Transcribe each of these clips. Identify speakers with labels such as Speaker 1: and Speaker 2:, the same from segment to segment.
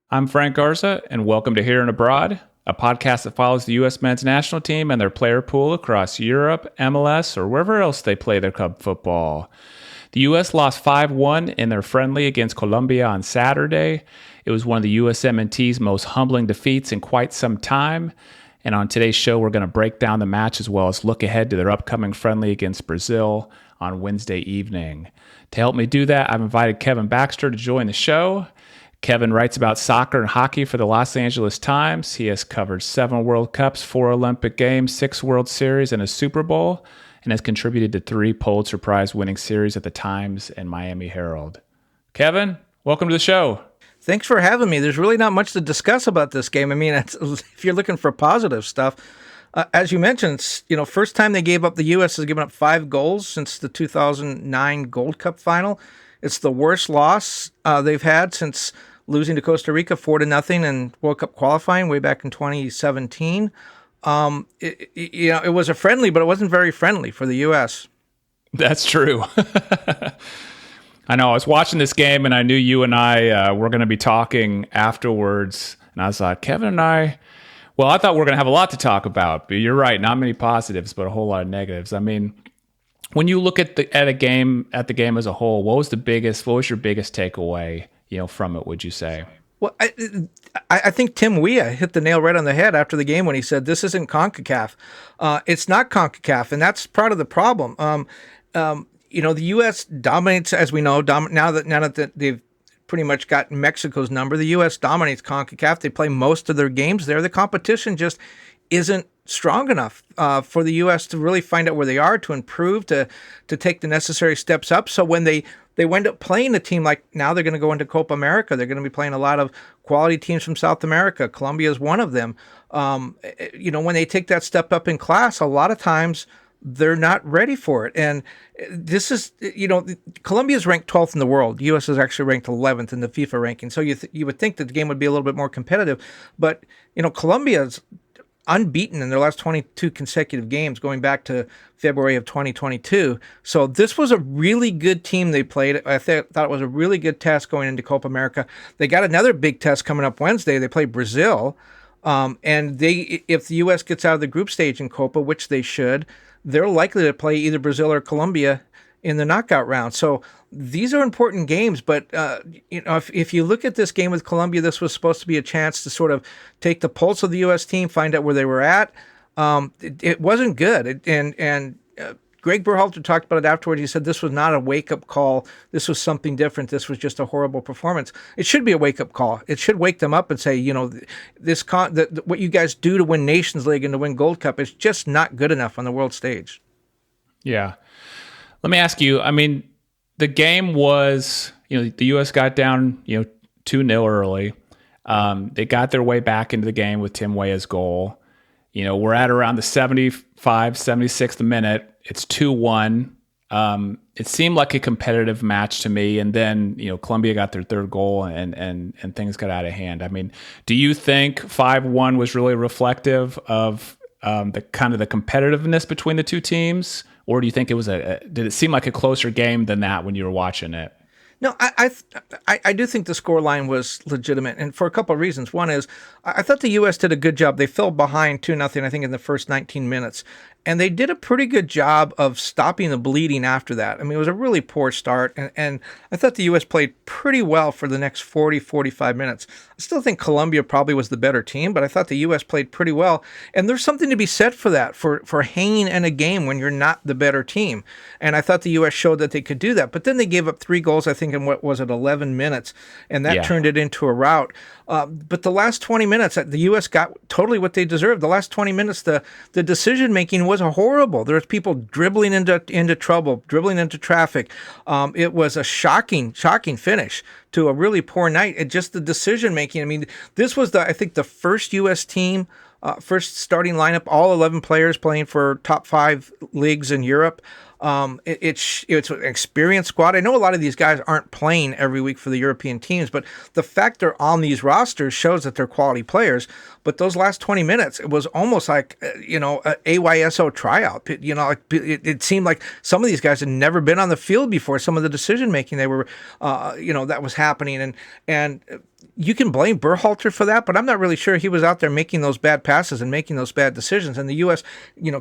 Speaker 1: I'm Frank Garza, and welcome to Here and Abroad, a podcast that follows the U.S. men's national team and their player pool across Europe, MLS, or wherever else they play their club football. The U.S. lost 5-1 in their friendly against Colombia on Saturday. It was one of the USMNT's most humbling defeats in quite some time. And on today's show, we're going to break down the match as well as look ahead to their upcoming friendly against Brazil on Wednesday evening. To help me do that, I've invited Kevin Baxter to join the show. Kevin writes about soccer and hockey for the Los Angeles Times. He has covered 7 World Cups, 4 Olympic Games, 6 World Series, and a Super Bowl, and has contributed to 3 Pulitzer Prize winning series at the Times and Miami Herald. Kevin, welcome to the show.
Speaker 2: Thanks for having me. There's really not much to discuss about this game. I mean, if you're looking for positive stuff, as you mentioned, first time they gave up, the U.S. has given up 5 goals since the 2009 Gold Cup final. It's the worst loss they've had since losing to Costa Rica 4-0 in World Cup qualifying way back in 2017. It was a friendly, but it wasn't very friendly for the U.S.
Speaker 1: That's true. I know. I was watching this game, and I knew you and I were going to be talking afterwards. And I was like, Kevin and I, well, I thought we were going to have a lot to talk about. But you're right, not many positives, but a whole lot of negatives. I mean, when you look at the game as a whole, what was your biggest takeaway, from it? Would you say?
Speaker 2: Well, I think Tim Weah hit the nail right on the head after the game when he said, "This isn't CONCACAF. It's not CONCACAF," and that's part of the problem. The U.S. dominates, as we know. Now that they've pretty much got Mexico's number, the U.S. dominates CONCACAF. They play most of their games there. The competition just isn't strong enough for the U.S. to really find out where they are, to improve, to take the necessary steps up. So when they wind up playing a team like now, they're going to go into Copa America. They're going to be playing a lot of quality teams from South America. Colombia is one of them. When they take that step up in class, a lot of times they're not ready for it. And this is, Colombia is ranked 12th in the world. The U.S. is actually ranked 11th in the FIFA ranking. So you would think that the game would be a little bit more competitive. But, Colombia's unbeaten in their last 22 consecutive games going back to February of 2022. So this was a really good team they played. I thought it was a really good test going into Copa America. They got another big test coming up Wednesday. They play Brazil. If the U.S. gets out of the group stage in Copa, which they should, they're likely to play either Brazil or Colombia in the knockout round. So these are important games, but if you look at this game with Colombia, this was supposed to be a chance to sort of take the pulse of the U.S. team, find out where they were at. It wasn't good, and Greg Berhalter talked about it afterwards. He said this was not a wake-up call. This was something different. This was just a horrible performance. It should be a wake-up call. It should wake them up and say, what you guys do to win Nations League and to win Gold Cup is just not good enough on the world stage.
Speaker 1: Yeah. Let me ask you, I mean, the game was, the U.S. got down, 2-0 early. They got their way back into the game with Tim Weah's goal. We're at around the 76th minute. It's 2-1. It seemed like a competitive match to me. And then, Colombia got their third goal and things got out of hand. I mean, do you think 5-1 was really reflective of the kind of the competitiveness between the two teams? Or do you think it was did it seem like a closer game than that when you were watching it?
Speaker 2: No, I do think the scoreline was legitimate, and for a couple of reasons. One is I thought the U.S. did a good job. They fell behind 2-0, I think, in the first 19 minutes, and they did a pretty good job of stopping the bleeding after that. I mean, it was a really poor start, and I thought the U.S. played pretty well for the next 40, 45 minutes. I still think Colombia probably was the better team, but I thought the U.S. played pretty well, and there's something to be said for that, for hanging in a game when you're not the better team, and I thought the U.S. showed that they could do that, but then they gave up 3 goals, I think, in what was it, 11 minutes, and that turned it into a rout. But the last 20 minutes, the U.S. got totally what they deserved. The last 20 minutes, the decision-making was horrible. There was people dribbling into trouble, dribbling into traffic. It was a shocking finish to a really poor night. It just the decision-making. I mean, this was, I think, the first U.S. team, first starting lineup, all 11 players playing for top 5 leagues in Europe. It's an experienced squad. I know a lot of these guys aren't playing every week for the European teams, but the fact they're on these rosters shows that they're quality players. But those last 20 minutes, it was almost like, a AYSO tryout. It seemed like some of these guys had never been on the field before. Some of the decision making they were, that was happening. And you can blame Berhalter for that, but I'm not really sure he was out there making those bad passes and making those bad decisions. And the U.S.,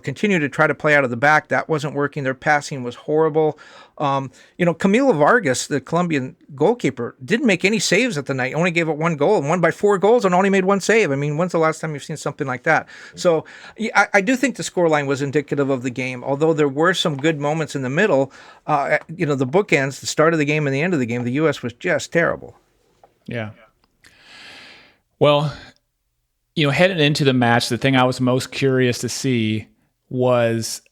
Speaker 2: continued to try to play out of the back. That wasn't working. Their passing was horrible. Camilo Vargas, the Colombian goalkeeper, didn't make any saves at the night. Only gave up one goal and won by 4 goals and only made one save. I mean, when's the last time you've seen something like that? So I do think the scoreline was indicative of the game, although there were some good moments in the middle. The bookends, the start of the game and the end of the game, the U.S. was just terrible.
Speaker 1: Yeah. Well, heading into the match, the thing I was most curious to see was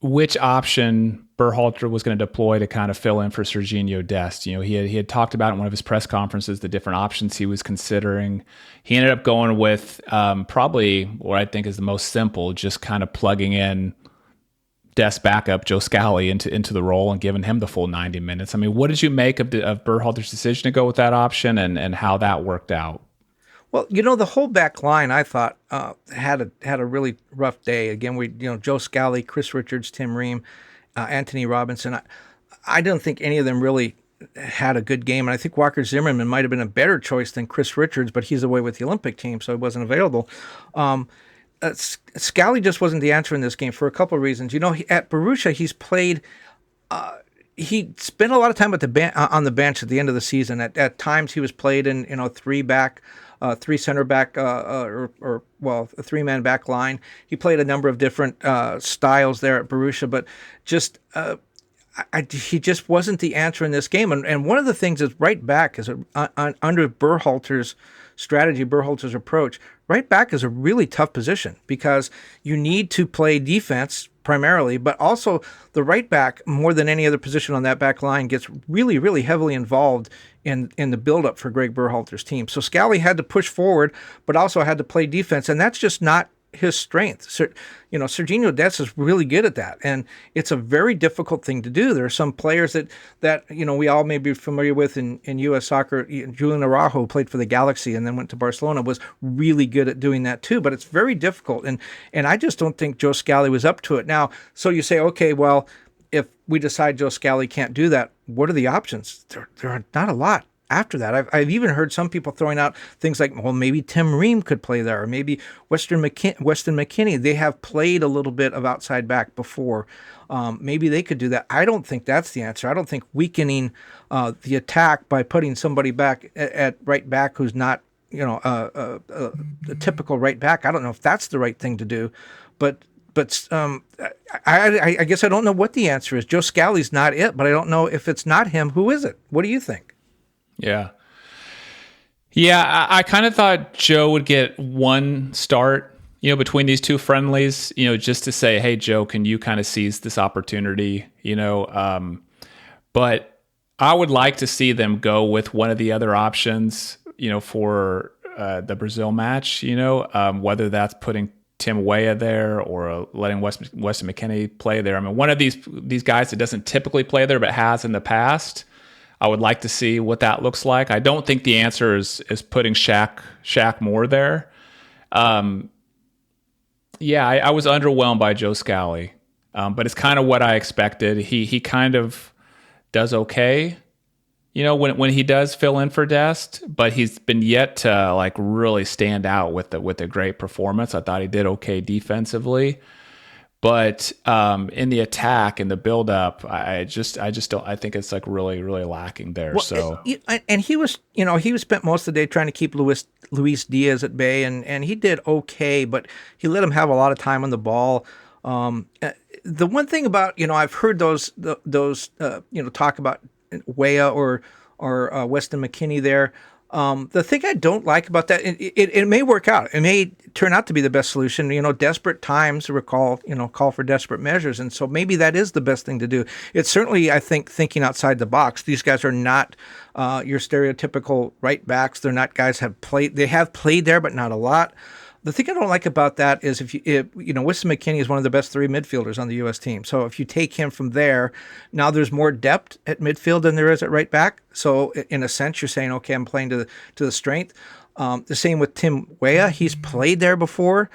Speaker 1: which option Berhalter was going to deploy to kind of fill in for Serginho Dest. He had talked about in one of his press conferences the different options he was considering. He ended up going with probably what I think is the most simple, just kind of plugging in Dest's backup, Joe Scally, into the role and giving him the full 90 minutes. I mean, what did you make of Berhalter's decision to go with that option and how that worked out?
Speaker 2: Well, the whole back line, I thought, had a really rough day. Again, Joe Scally, Chris Richards, Tim Ream, Anthony Robinson. I don't think any of them really had a good game. And I think Walker Zimmerman might have been a better choice than Chris Richards, but he's away with the Olympic team, so he wasn't available. Scally just wasn't the answer in this game for a couple of reasons. At Borussia, he's played. He spent a lot of time on the bench at the end of the season. At times, he was played in three center back, a 3-man back line. He played a number of different styles there at Borussia, but just he just wasn't the answer in this game. And one of the things is right back is under Berhalter's strategy, Berhalter's approach. Right back is a really tough position because you need to play defense primarily, but also the right back, more than any other position on that back line, gets really, really heavily involved in the buildup for Greg Berhalter's team. So Scally had to push forward, but also had to play defense, and that's just not his strength. Serginho Dest is really good at that, and it's a very difficult thing to do. There are some players that we all may be familiar with in U.S. soccer. Julian Araujo, who played for the Galaxy and then went to Barcelona, was really good at doing that too, but it's very difficult, and I just don't think Joe Scally was up to it. Now, so you say, okay, well, if we decide Joe Scally can't do that, what are the options? There are not a lot. After that, I've even heard some people throwing out things like, well, maybe Tim Ream could play there, or maybe Weston McKennie. They have played a little bit of outside back before. Maybe they could do that. I don't think that's the answer. I don't think weakening the attack by putting somebody back at right back who's not, a typical right back. I don't know if that's the right thing to do, but I guess I don't know what the answer is. Joe Scally's not it, but I don't know if it's not him. Who is it? What do you think?
Speaker 1: Yeah. I kind of thought Joe would get one start, between these two friendlies, just to say, hey, Joe, can you kind of seize this opportunity, but I would like to see them go with one of the other options, for the Brazil match, whether that's putting Tim Weah there or letting Weston McKennie play there. I mean, one of these guys that doesn't typically play there but has in the past. I would like to see what that looks like. I don't think the answer is putting Shaq Moore there. I was underwhelmed by Joe Scally, but it's kind of what I expected. He kind of does okay, when he does fill in for Dest, but he's been yet to really stand out with a great performance. I thought he did okay defensively. But in the attack and the build-up, I just don't. I think it's really, really lacking there.
Speaker 2: Well, and he was, he spent most of the day trying to keep Luis Diaz at bay, and he did okay, but he let him have a lot of time on the ball. The one thing about, I've heard those talk about Weah or Weston McKennie there. The thing I don't like about that, it may work out. It may turn out to be the best solution. Desperate times call for desperate measures. And so maybe that is the best thing to do. It's certainly, I think, thinking outside the box. These guys are not your stereotypical right backs. They're not guys they have played there, but not a lot. The thing I don't like about that is Winston McKinney is one of the best three midfielders on the U.S. team. So if you take him from there, now there's more depth at midfield than there is at right back. So in a sense, you're saying, okay, I'm playing to the strength. The same with Tim Weah. He's played there before.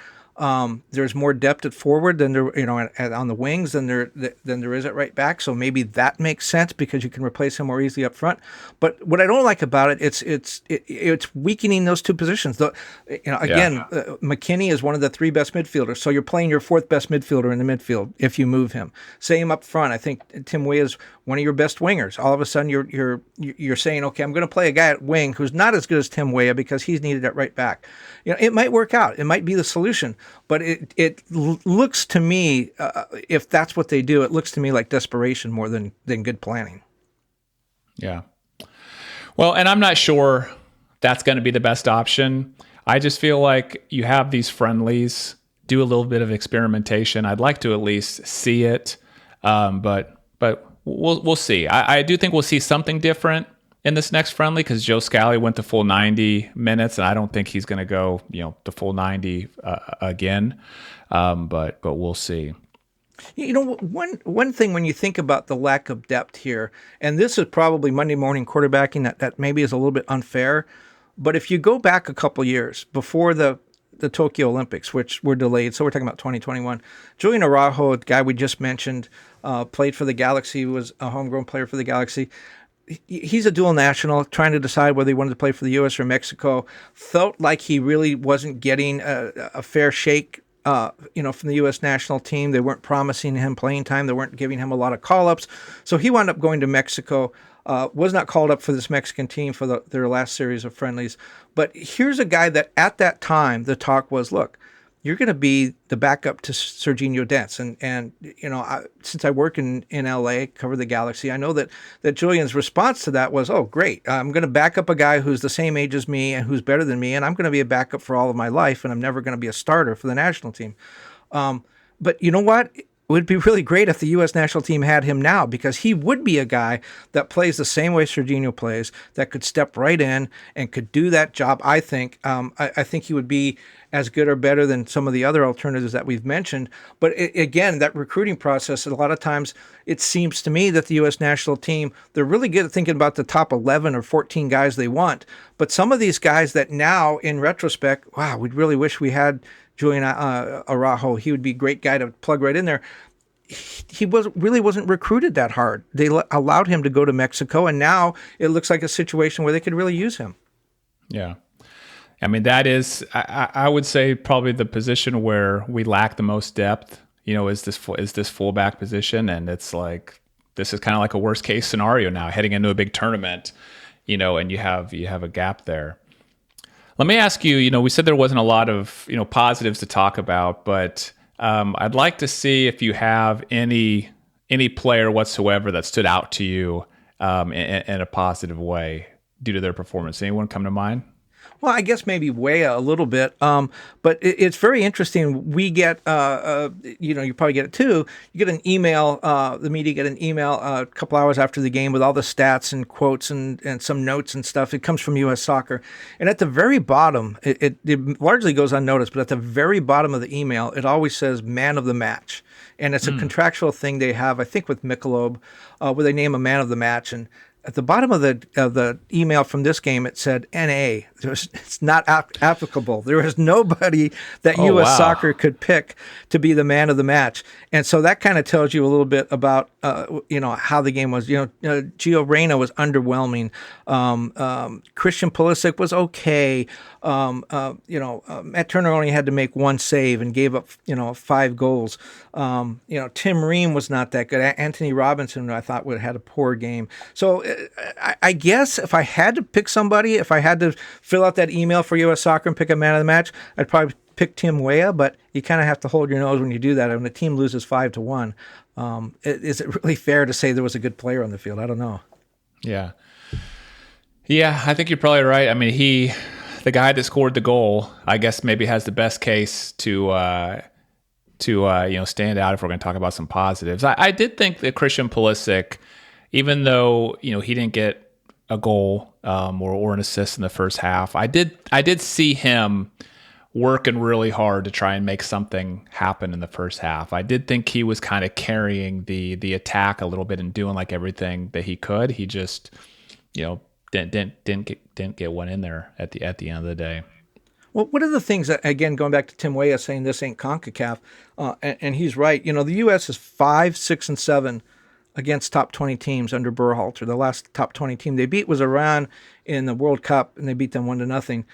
Speaker 2: There's more depth at forward than there, on the wings than there is at right back. So maybe that makes sense because you can replace him more easily up front. But what I don't like about it, it's weakening those two positions. McKinney is one of the three best midfielders. So you're playing your fourth best midfielder in the midfield if you move him. Same up front. I think Tim Weah is one of your best wingers. All of a sudden you're saying, okay, I'm going to play a guy at wing who's not as good as Tim Weah because he's needed at right back. It might work out. It might be the solution. But it looks to me, if that's what they do, it looks to me like desperation more than good planning.
Speaker 1: Yeah. Well, and I'm not sure that's going to be the best option. I just feel like you have these friendlies, do a little bit of experimentation. I'd like to at least see it, but we'll see. I do think we'll see something different in this next friendly because Joe Scally went the full 90 minutes, and I don't think he's going to go, the full 90 again. But we'll see.
Speaker 2: One thing when you think about the lack of depth here, and this is probably Monday morning quarterbacking that maybe is a little bit unfair, but if you go back a couple years before the Tokyo Olympics, which were delayed, so we're talking about 2021, Julian Araujo, the guy we just mentioned, played for the Galaxy, was a homegrown player for the Galaxy. He's a dual national, trying to decide whether he wanted to play for the U.S. or Mexico. Felt like he really wasn't getting a fair shake, from the U.S. national team. They weren't promising him playing time. They weren't giving him a lot of call-ups. So he wound up going to Mexico. Was not called up for this Mexican team for their last series of friendlies. But here's a guy that at that time the talk was, look, you're going to be the backup to Sergiño Dest. And since I work in LA, cover the Galaxy, I know that Julian's response to that was, oh, great. I'm going to back up a guy who's the same age as me and who's better than me, and I'm going to be a backup for all of my life, and I'm never going to be a starter for the national team. But you know what? It would be really great if the U.S. national team had him now because he would be a guy that plays the same way Sergiño plays, that could step right in and could do that job, I think. I think he would be as good or better than some of the other alternatives that we've mentioned. But again, that recruiting process, a lot of times it seems to me that the U.S. national team, they're really good at thinking about the top 11 or 14 guys they want. But some of these guys that now, in retrospect, wow, we'd really wish we had Julian Araujo. He would be a great guy to plug right in there. He wasn't recruited that hard. They allowed him to go to Mexico, and now it looks like a situation where they could really use him.
Speaker 1: Yeah. I mean, that is, I would say, probably the position where we lack the most depth, is this fullback position. And it's like, this is kind of like a worst case scenario now heading into a big tournament, and you have a gap there. Let me ask you, we said there wasn't a lot of, positives to talk about, but I'd like to see if you have any player whatsoever that stood out to you in a positive way due to their performance. Anyone come to mind?
Speaker 2: Well, I guess maybe Weah a little bit, but it's very interesting. We get, you probably get it too. You get an email, the media get an email a couple hours after the game with all the stats and quotes and some notes and stuff. It comes from U.S. Soccer. And at the very bottom, it largely goes unnoticed, but at the very bottom of the email, it always says man of the match. And it's a contractual thing they have, I think, with Michelob, where they name a man of the match. And at the bottom of the email from this game, it said NA. It's not applicable. There was nobody that U.S. Soccer could pick to be the man of the match. And so that kind of tells you a little bit about, how the game was. Gio Reyna was underwhelming. Christian Pulisic was okay. Matt Turner only had to make one save and gave up, 5 goals. Tim Ream was not that good. Anthony Robinson, I thought, would have had a poor game. So I guess if I had to pick somebody, if I had to fill out that email for U.S. Soccer and pick a man of the match, I'd probably pick Tim Weah, but you kind of have to hold your nose when you do that. When the team loses 5-1, is it really fair to say there was a good player on the field? I don't know.
Speaker 1: Yeah. Yeah, I think you're probably right. I mean, the guy that scored the goal, I guess maybe has the best case to stand out if we're going to talk about some positives. I did think that Christian Pulisic, even though he didn't get a goal or an assist in the first half, I did see him working really hard to try and make something happen in the first half. I did think he was kind of carrying the attack a little bit and doing like everything that he could. He just, didn't get one in there at the end of the day.
Speaker 2: Well, one of the things that, again, going back to Tim Weah saying this ain't CONCACAF, and he's right. The U.S. is 5, 6, and 7 against top 20 teams under Berhalter. The last top 20 team they beat was Iran in the World Cup, and they beat them 1-0.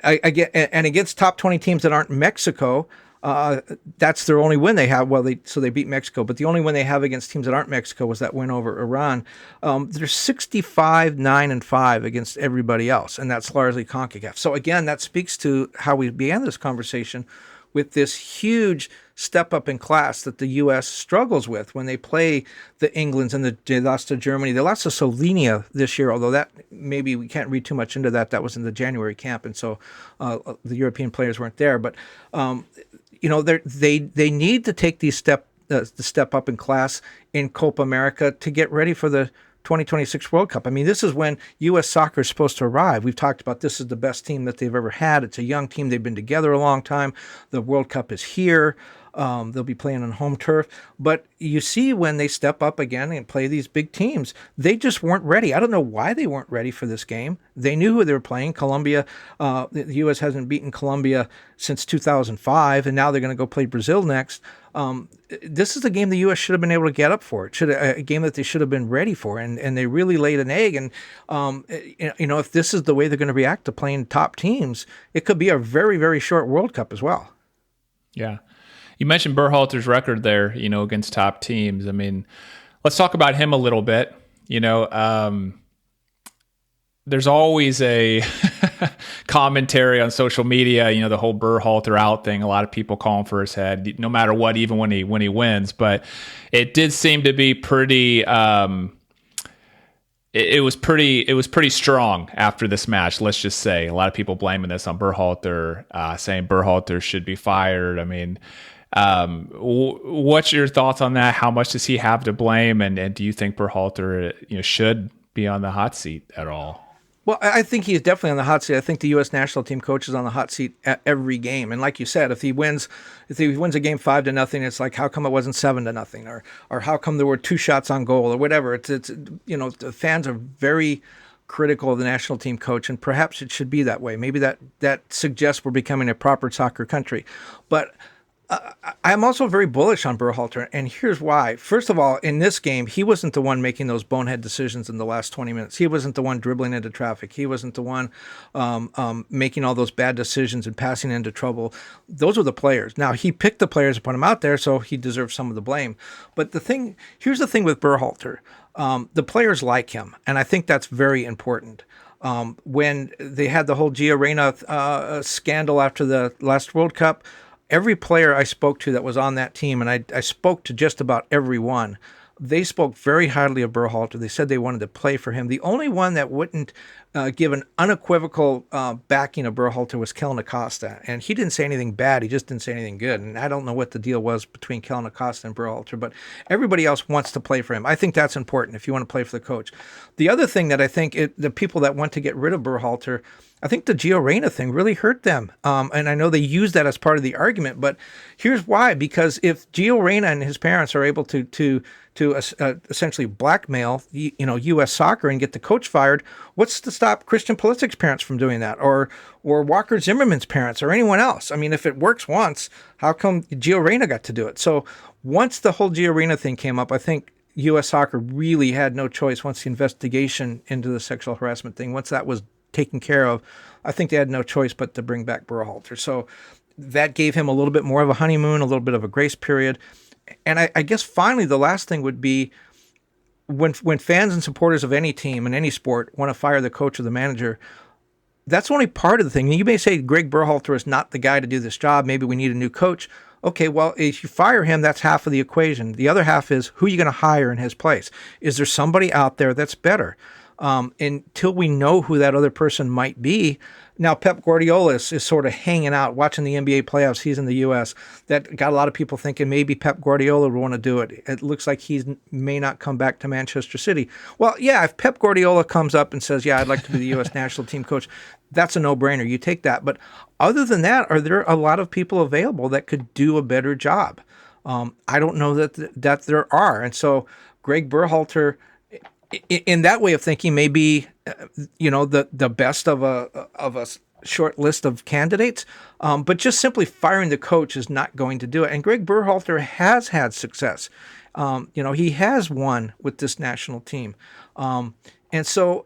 Speaker 2: I get, and against top 20 teams that aren't Mexico, that's their only win they have. Well, they beat Mexico, but the only win they have against teams that aren't Mexico was that win over Iran. They're 65, 9, and 5 against everybody else, and that's largely CONCACAF. So again, that speaks to how we began this conversation with this huge step up in class that the U.S. struggles with when they play the Englands and they lost to Germany. They lost to Slovenia this year, although that maybe we can't read too much into that. That was in the January camp, and so the European players weren't there. But they need to take the step up in class in Copa America to get ready for the 2026 World Cup. I mean, this is when U.S. soccer is supposed to arrive. We've talked about this is the best team that they've ever had. It's a young team. They've been together a long time. The World Cup is here. They'll be playing on home turf. But you see when they step up again and play these big teams, they just weren't ready. I don't know why they weren't ready for this game. They knew who they were playing. Colombia, the U.S. hasn't beaten Colombia since 2005, and now they're going to go play Brazil next. This is a game the U.S. should have been able to get up for. A game that they should have been ready for, and they really laid an egg. And if this is the way they're going to react to playing top teams, it could be a very, very short World Cup as well.
Speaker 1: Yeah. You mentioned Berhalter's record there, against top teams. I mean, let's talk about him a little bit. There's always a commentary on social media, the whole Berhalter out thing. A lot of people calling for his head, no matter what, even when he wins. But it did seem to be pretty. It was pretty strong after this match. Let's just say a lot of people blaming this on Berhalter, saying Berhalter should be fired. I mean. What's your thoughts on that? How much does he have to blame? And do you think Berhalter, should be on the hot seat at all?
Speaker 2: Well, I think he's definitely on the hot seat. I think the U.S. national team coach is on the hot seat at every game. And like you said, if he wins a game 5-0, it's like, how come it wasn't 7-0, or how come there were 2 shots on goal, or whatever. The fans are very critical of the national team coach, and perhaps it should be that way. Maybe that suggests we're becoming a proper soccer country, but. I'm also very bullish on Berhalter, and here's why. First of all, in this game, he wasn't the one making those bonehead decisions in the last 20 minutes. He wasn't the one dribbling into traffic. He wasn't the one making all those bad decisions and passing into trouble. Those were the players. Now, he picked the players and put them out there, so he deserves some of the blame. But here's the thing with Berhalter. The players like him, and I think that's very important. When they had the whole Gio Reyna scandal after the last World Cup, every player I spoke to that was on that team, and I spoke to just about every one, they spoke very highly of Berhalter. They said they wanted to play for him. The only one that wouldn't give an unequivocal backing of Berhalter was Kellen Acosta, and he didn't say anything bad. He just didn't say anything good, and I don't know what the deal was between Kellen Acosta and Berhalter, but everybody else wants to play for him. I think that's important if you want to play for the coach. The other thing that I think the people that want to get rid of Berhalter, I think the Gio Reyna thing really hurt them. And I know they use that as part of the argument, but here's why. Because if Gio Reyna and his parents are able to essentially blackmail U.S. soccer and get the coach fired, what's to stop Christian Pulisic's parents from doing that, or Walker Zimmerman's parents, or anyone else? I mean, if it works once, how come Gio Reyna got to do it? So once the whole Gio Reyna thing came up, I think U.S. soccer really had no choice. Once the investigation into the sexual harassment thing, once that was taken care of, I think they had no choice but to bring back Berhalter. So that gave him a little bit more of a honeymoon, a little bit of a grace period. And I guess finally the last thing would be when fans and supporters of any team in any sport want to fire the coach or the manager, that's only part of the thing. You may say Greg Berhalter is not the guy to do this job. Maybe we need a new coach. Okay, well, if you fire him, that's half of the equation. The other half is who are you going to hire in his place? Is there somebody out there that's better? until we know who that other person might be. Now, Pep Guardiola is sort of hanging out, watching the NBA playoffs. He's in the U.S. That got a lot of people thinking maybe Pep Guardiola would want to do it. It looks like he may not come back to Manchester City. Well, yeah, if Pep Guardiola comes up and says, yeah, I'd like to be the U.S. national team coach, that's a no-brainer. You take that. But other than that, are there a lot of people available that could do a better job? I don't know that there are. And so Greg Berhalter, in that way of thinking, may be the best of a short list of candidates, but just simply firing the coach is not going to do it. And Greg Berhalter has had success. He has won with this national team, and so.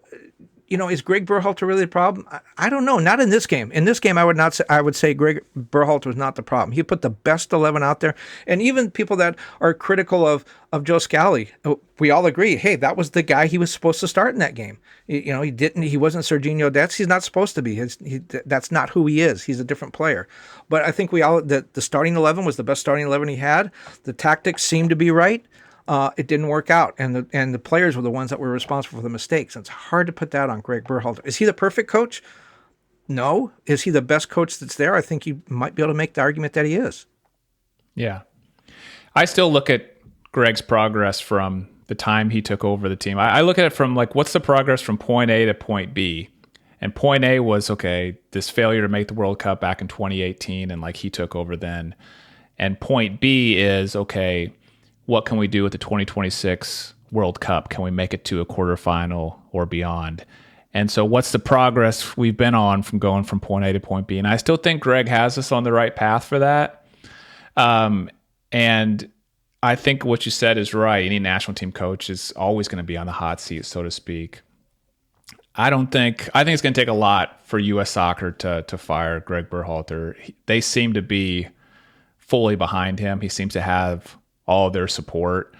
Speaker 2: Is Greg Berhalter really the problem? I don't know. Not in this game. In this game, I would not say. I would say Greg Berhalter was not the problem. He put the best 11 out there, and even people that are critical of Joe Scally, we all agree. Hey, that was the guy he was supposed to start in that game. He didn't. He wasn't Serginho Dest. He's not supposed to be. That's not who he is. He's a different player. But I think the starting 11 was the best starting 11 he had. The tactics seemed to be right. It didn't work out, and the players were the ones that were responsible for the mistakes. And it's hard to put that on Greg Berhalter. Is he the perfect coach? No. Is he the best coach that's there? I think you might be able to make the argument that he is.
Speaker 1: Yeah. I still look at Greg's progress from the time he took over the team. I look at it from what's the progress from point A to point B? And point A was, this failure to make the World Cup back in 2018, and he took over then. And point B is, what can we do with the 2026 World Cup? Can we make it to a quarterfinal or beyond? And so what's the progress we've been on from going from point A to point B? And I still think Greg has us on the right path for that. And I think what you said is right. Any national team coach is always going to be on the hot seat, so to speak. I think it's going to take a lot for U.S. Soccer to fire Greg Berhalter. They seem to fully behind him. He seems to have all of their support.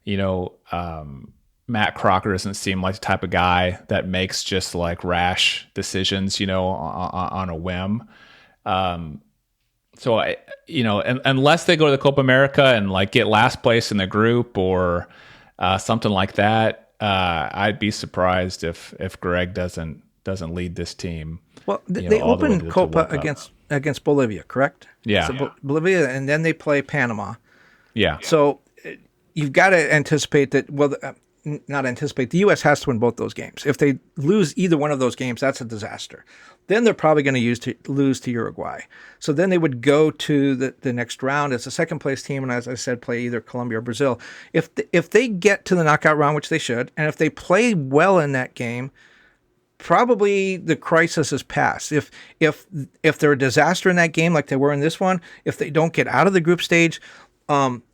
Speaker 1: Matt Crocker doesn't seem like the type of guy that makes just rash decisions, on a whim. So unless they go to the Copa America and get last place in the group or something like that, I'd be surprised if Greg doesn't lead this team.
Speaker 2: Well, they opened Copa against Bolivia, correct?
Speaker 1: Yeah.
Speaker 2: So Bolivia, and then they play Panama.
Speaker 1: Yeah.
Speaker 2: So you've got to anticipate that. Well, not anticipate. The U.S. has to win both those games. If they lose either one of those games, that's a disaster. Then they're probably going to lose to Uruguay. So then they would go to the next round as a second place team, and as I said, play either Colombia or Brazil. If they get to the knockout round, which they should, and if they play well in that game, probably the crisis is past. If they're a disaster in that game like they were in this one, if they don't get out of the group stage,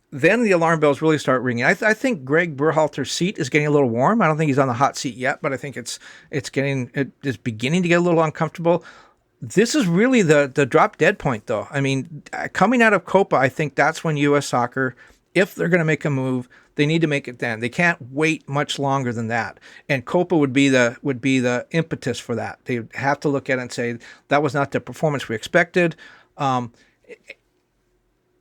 Speaker 2: then the alarm bells really start ringing. I think Greg Berhalter's seat is getting a little warm. I don't think he's on the hot seat yet, but I think it's beginning to get a little uncomfortable. This is really the drop dead point, though. I mean, coming out of Copa, I think that's when U.S. Soccer, if they're going to make a move, they need to make it then. They can't wait much longer than that. And Copa would be the impetus for that. They have to look at it and say that was not the performance we expected.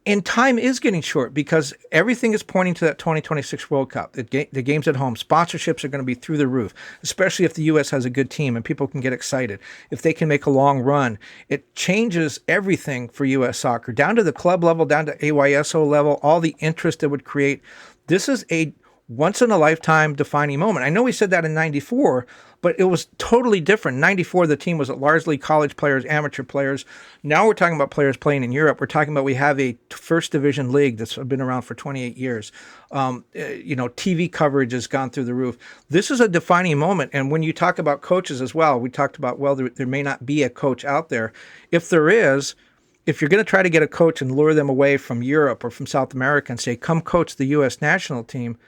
Speaker 2: And time is getting short because everything is pointing to that 2026 World Cup. The games at home, sponsorships are going to be through the roof, especially if the U.S. has a good team and people can get excited. If they can make a long run, it changes everything for U.S. Soccer, down to the club level, down to AYSO level, all the interest it would create. This is a once-in-a-lifetime defining moment. I know we said that in 94, but it was totally different. In 94, the team was largely college players, amateur players. Now we're talking about players playing in Europe. We're talking about we have a first division league that's been around for 28 years. TV coverage has gone through the roof. This is a defining moment. And when you talk about coaches as well, we talked about, there may not be a coach out there. If there is, if you're going to try to get a coach and lure them away from Europe or from South America and say, come coach the U.S. national team,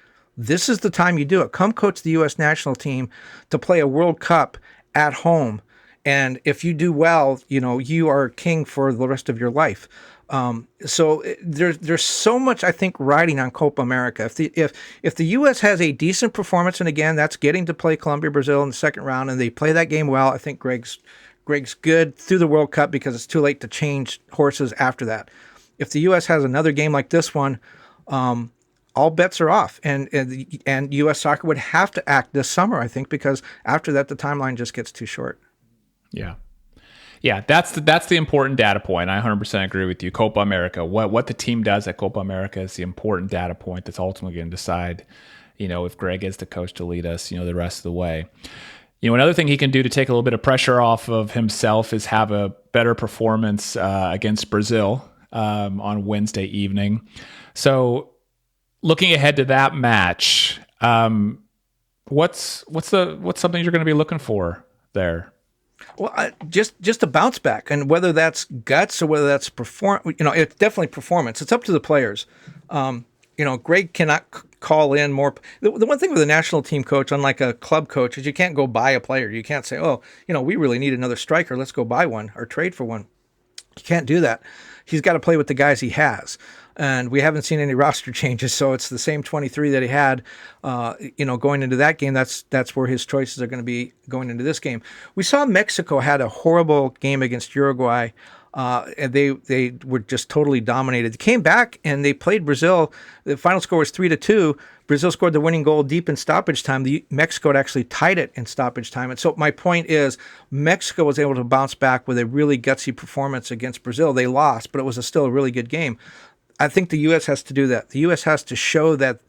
Speaker 2: this is the time you do it. Come coach the U.S. national team to play a World Cup at home. And if you do well, you are king for the rest of your life. So there's so much, I think, riding on Copa America. If the U.S. has a decent performance, and again, that's getting to play Colombia, Brazil in the second round, and they play that game well, I think Greg's good through the World Cup because it's too late to change horses after that. If the U.S. has another game like this one, all bets are off, and U.S. soccer would have to act this summer, I think, because after that the timeline just gets too short.
Speaker 1: Yeah. Yeah, that's the important data point. I 100% agree with you. Copa America, what the team does at Copa America is the important data point that's ultimately going to decide, if Greg is the coach to lead us, the rest of the way. Another thing he can do to take a little bit of pressure off of himself is have a better performance against Brazil on Wednesday evening. So, looking ahead to that match, what's something you're going to be looking for there?
Speaker 2: Well, just a bounce back, and whether that's guts or whether that's it's definitely performance. It's up to the players. Greg cannot call in more. The one thing with a national team coach, unlike a club coach, is you can't go buy a player. You can't say, we really need another striker. Let's go buy one or trade for one. You can't do that. He's got to play with the guys he has. And we haven't seen any roster changes, so it's the same 23 that he had, going into that game. That's where his choices are going to be going into this game. We saw Mexico had a horrible game against Uruguay, and they were just totally dominated. They came back and they played Brazil. The final score was 3-2. Brazil scored the winning goal deep in stoppage time. Mexico had actually tied it in stoppage time. And so my point is, Mexico was able to bounce back with a really gutsy performance against Brazil. They lost, but it was still a really good game. I think the U.S. has to do that. The U.S. has to show that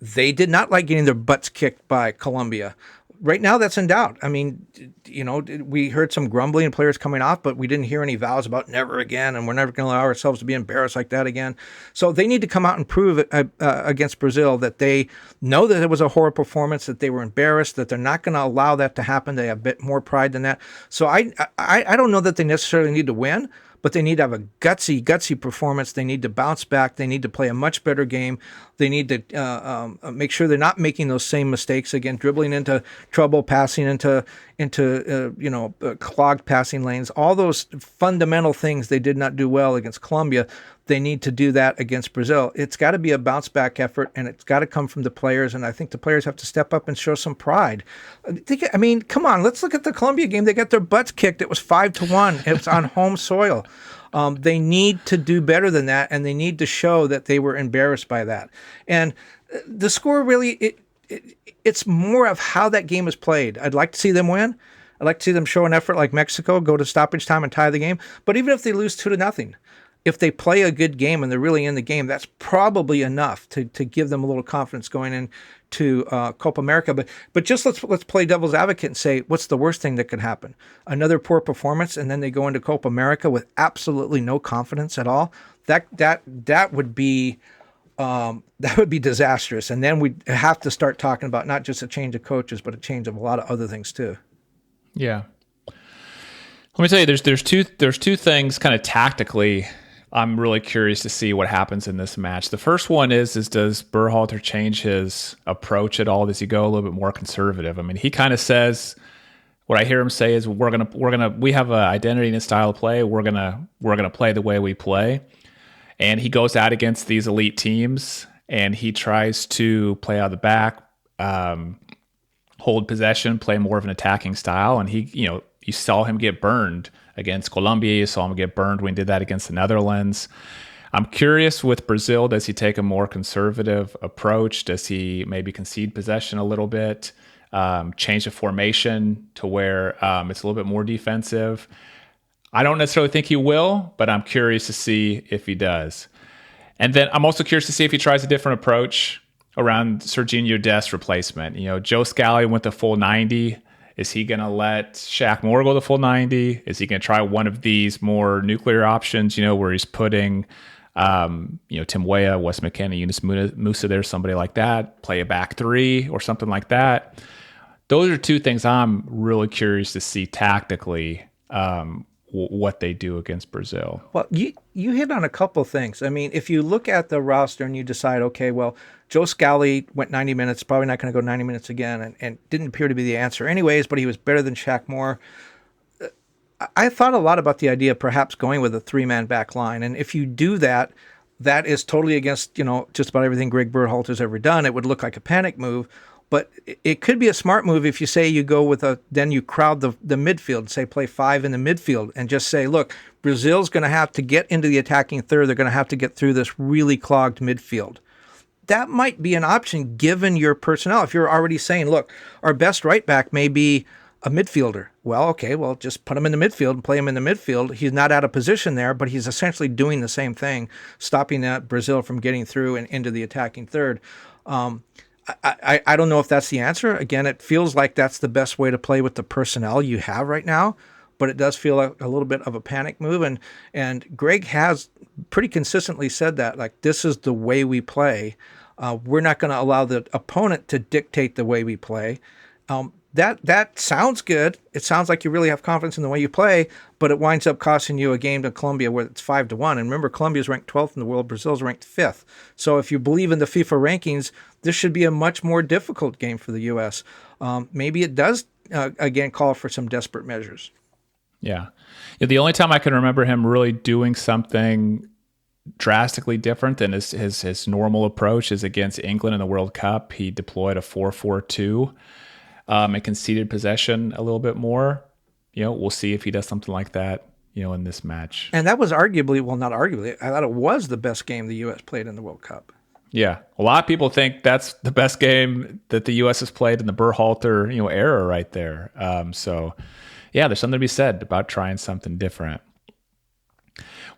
Speaker 2: they did not like getting their butts kicked by Colombia. Right now, that's in doubt. I mean, we heard some grumbling and players coming off, but we didn't hear any vows about never again, and we're never going to allow ourselves to be embarrassed like that again. So they need to come out and prove against Brazil that they know that it was a horrible performance, that they were embarrassed, that they're not going to allow that to happen. They have a bit more pride than that. So I don't know that they necessarily need to win, but they need to have a gutsy performance. They need to bounce back. They need to play a much better game. They need to make sure they're not making those same mistakes again, dribbling into trouble, passing into clogged passing lanes. All those fundamental things they did not do well against Colombia. They need to do that against Brazil. It's got to be a bounce back effort, and it's got to come from the players. And I think the players have to step up and show some pride. I mean, come on, let's look at the Colombia game. They got their butts kicked. It was 5-1. It was on home soil. They need to do better than that, and they need to show that they were embarrassed by that. And the score really, it's more of how that game is played. I'd like to see them win. I'd like to see them show an effort like Mexico, go to stoppage time and tie the game. But even if they lose 2-0, if they play a good game and they're really in the game, that's probably enough to give them a little confidence going into Copa America. But just let's play devil's advocate and say, what's the worst thing that could happen? Another poor performance, and then they go into Copa America with absolutely no confidence at all. That would be disastrous. And then we'd have to start talking about not just a change of coaches, but a change of a lot of other things too.
Speaker 1: Yeah. Let me tell you, there's two things kind of tactically I'm really curious to see what happens in this match. The first one is does Berhalter change his approach at all? Does he go a little bit more conservative? I mean, he kind of says, what I hear him say is we have an identity and a style of play. We're gonna play the way we play. And he goes out against these elite teams and he tries to play out of the back, hold possession, play more of an attacking style. And you saw him get burned against Colombia. You saw him get burned when he did that against the Netherlands. I'm curious with Brazil, does he take a more conservative approach? Does he maybe concede possession a little bit, change the formation to where it's a little bit more defensive? I don't necessarily think he will, but I'm curious to see if he does. And then I'm also curious to see if he tries a different approach around Serginho Dest's replacement. Joe Scally went the full 90. Is he going to let Shaq Moore go the full 90? Is he going to try one of these more nuclear options, where he's putting, Tim Weah, Wes McKennie, Yunus Musa there, somebody like that, play a back three or something like that? Those are two things I'm really curious to see tactically, what they do against Brazil.
Speaker 2: Well, you hit on a couple things. I mean, if you look at the roster and you decide, okay, well, Joe Scally went 90 minutes, probably not going to go 90 minutes again, and didn't appear to be the answer anyways, but he was better than Shaq Moore. I thought a lot about the idea of perhaps going with a three-man back line. And if you do that, that is totally against, just about everything Greg Berhalter's ever done. It would look like a panic move. But it could be a smart move if you say you go with then you crowd the midfield, say play five in the midfield and just say, look, Brazil's going to have to get into the attacking third. They're going to have to get through this really clogged midfield. that might be an option given your personnel. If you're already saying, look, our best right back may be a midfielder. Well, okay, well, just put him in the midfield and play him in the midfield. He's not out of position there, but he's essentially doing the same thing, stopping that Brazil from getting through and into the attacking third. I don't know if that's the answer. Again, it feels like that's the best way to play with the personnel you have right now, but it does feel like a little bit of a panic move. And Greg has pretty consistently said that, like, this is the way we play. We're not going to allow the opponent to dictate the way we play. That sounds good. It sounds like you really have confidence in the way you play, but it winds up costing you a game to Colombia where it's 5-1. And remember, Colombia's ranked 12th in the world. Brazil's ranked 5th. So if you believe in the FIFA rankings, this should be a much more difficult game for the U.S. Maybe it does, again, call for some desperate measures.
Speaker 1: Yeah. The only time I can remember him really doing something drastically different than his normal approach is against England in the World Cup. He deployed a 4-4-2 and conceded possession a little bit more. We'll see if he does something like that, in this match.
Speaker 2: And that was arguably, well, not arguably, I thought it was the best game the U.S. played in the World Cup.
Speaker 1: Yeah. A lot of people think that's the best game that the U.S. has played in the Berhalter, era right there. So, yeah, there's something to be said about trying something different.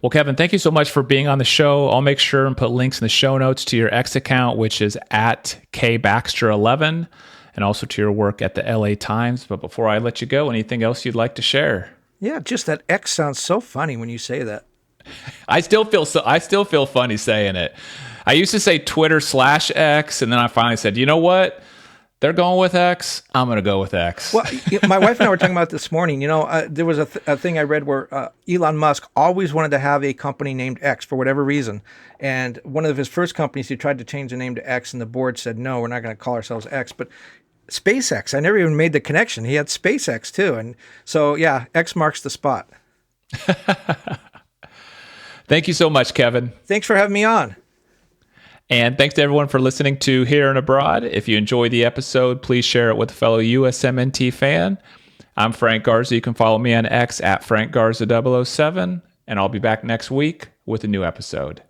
Speaker 1: Well, Kevin, thank you so much for being on the show. I'll make sure and put links in the show notes to your X account, which is at kbaxter11, and also to your work at the LA Times. But before I let you go, anything else you'd like to share?
Speaker 2: Yeah, just that X sounds so funny when you say that.
Speaker 1: I still feel funny saying it. I used to say Twitter/X, and then I finally said, you know what? They're going with X. I'm going to go with X.
Speaker 2: Well, my wife and I were talking about this morning. There was a thing I read where Elon Musk always wanted to have a company named X for whatever reason. And one of his first companies, he tried to change the name to X, and the board said, no, we're not going to call ourselves X. But SpaceX, I never even made the connection. He had SpaceX too. And so, yeah, X marks the spot.
Speaker 1: Thank you so much, Kevin.
Speaker 2: Thanks for having me on.
Speaker 1: And thanks to everyone for listening to Here and Abroad. If you enjoyed the episode, please share it with a fellow USMNT fan. I'm Frank Garza. You can follow me on X at FrankGarza007, and I'll be back next week with a new episode.